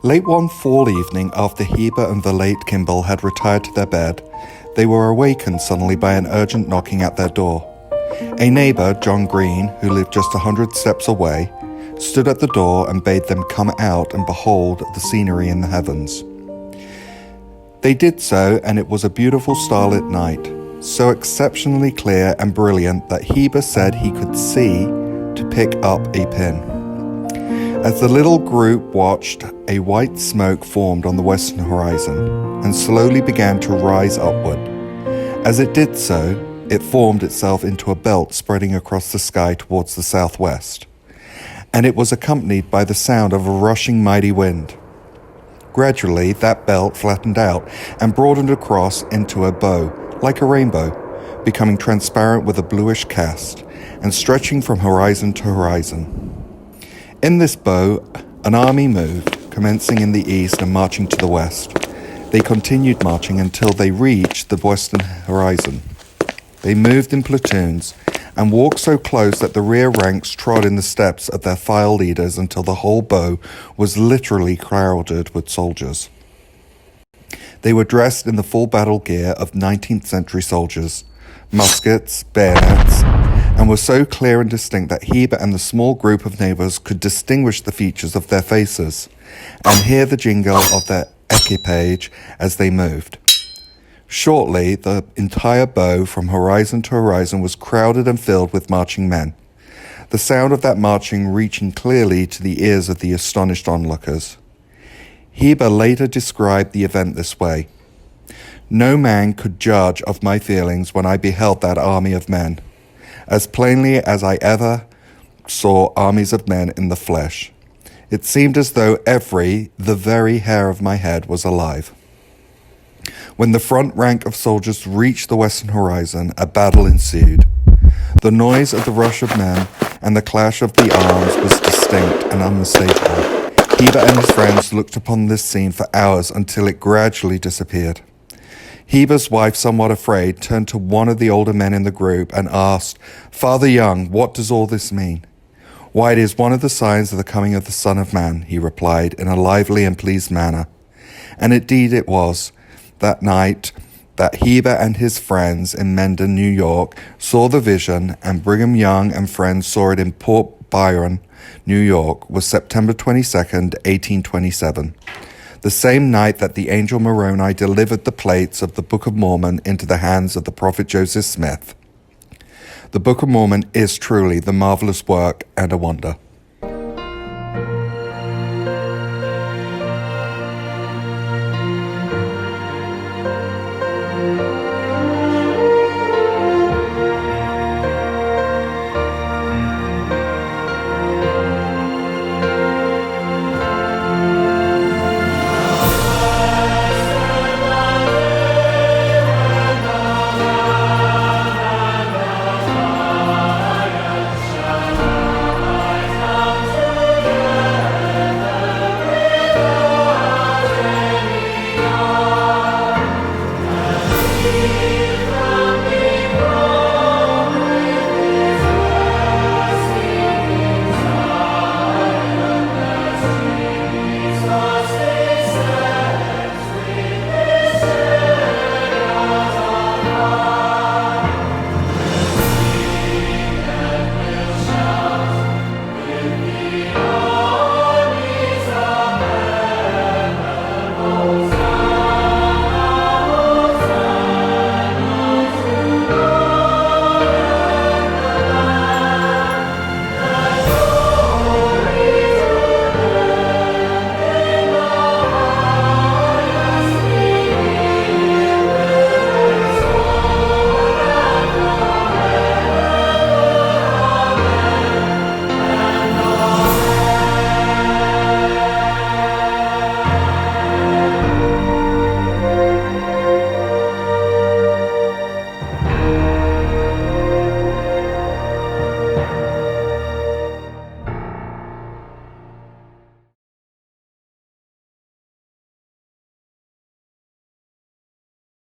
Late one fall evening, after Heber and the late Kimabll had retired to their bed, they were awakened suddenly by an urgent knocking at their door. A neighbour, John Green, who lived just 100 steps away, stood at the door and bade them come out and behold the scenery in the heavens. They did so, and it was a beautiful starlit night, so exceptionally clear and brilliant that Heber said he could see to pick up a pin. As the little group watched, a white smoke formed on the western horizon and slowly began to rise upward. As it did so, it formed itself into a belt spreading across the sky towards the southwest, and it was accompanied by the sound of a rushing mighty wind. Gradually, that belt flattened out and broadened across into a bow, like a rainbow, becoming transparent with a bluish cast and stretching from horizon to horizon. In this bow, an army moved, commencing in the east and marching to the west. They continued marching until they reached the western horizon. They moved in platoons and walked so close that the rear ranks trod in the steps of their file leaders until the whole bow was literally crowded with soldiers. They were dressed in the full battle gear of 19th century soldiers, muskets, bayonets, and were so clear and distinct that Heber and the small group of neighbours could distinguish the features of their faces and hear the jingle of their equipage as they moved. Shortly, the entire bow from horizon to horizon was crowded and filled with marching men, the sound of that marching reaching clearly to the ears of the astonished onlookers. Heber later described the event this way: "No man could judge of my feelings when I beheld that army of men, as plainly as I ever saw armies of men in the flesh. It seemed as though the very hair of my head was alive." When the front rank of soldiers reached the western horizon, a battle ensued. The noise of the rush of men and the clash of the arms was distinct and unmistakable. Heber and his friends looked upon this scene for hours until it gradually disappeared. Heber's wife, somewhat afraid, turned to one of the older men in the group and asked, "Father Young, what does all this mean?" "Why, it is one of the signs of the coming of the Son of Man," he replied in a lively and pleased manner. And indeed it was that night that Heber and his friends in Mendon, New York, saw the vision, and Brigham Young and friends saw it in Port Byron, New York, was September 22nd, 1827. The same night that the angel Moroni delivered the plates of the Book of Mormon into the hands of the prophet Joseph Smith. The Book of Mormon is truly the marvelous work and a wonder.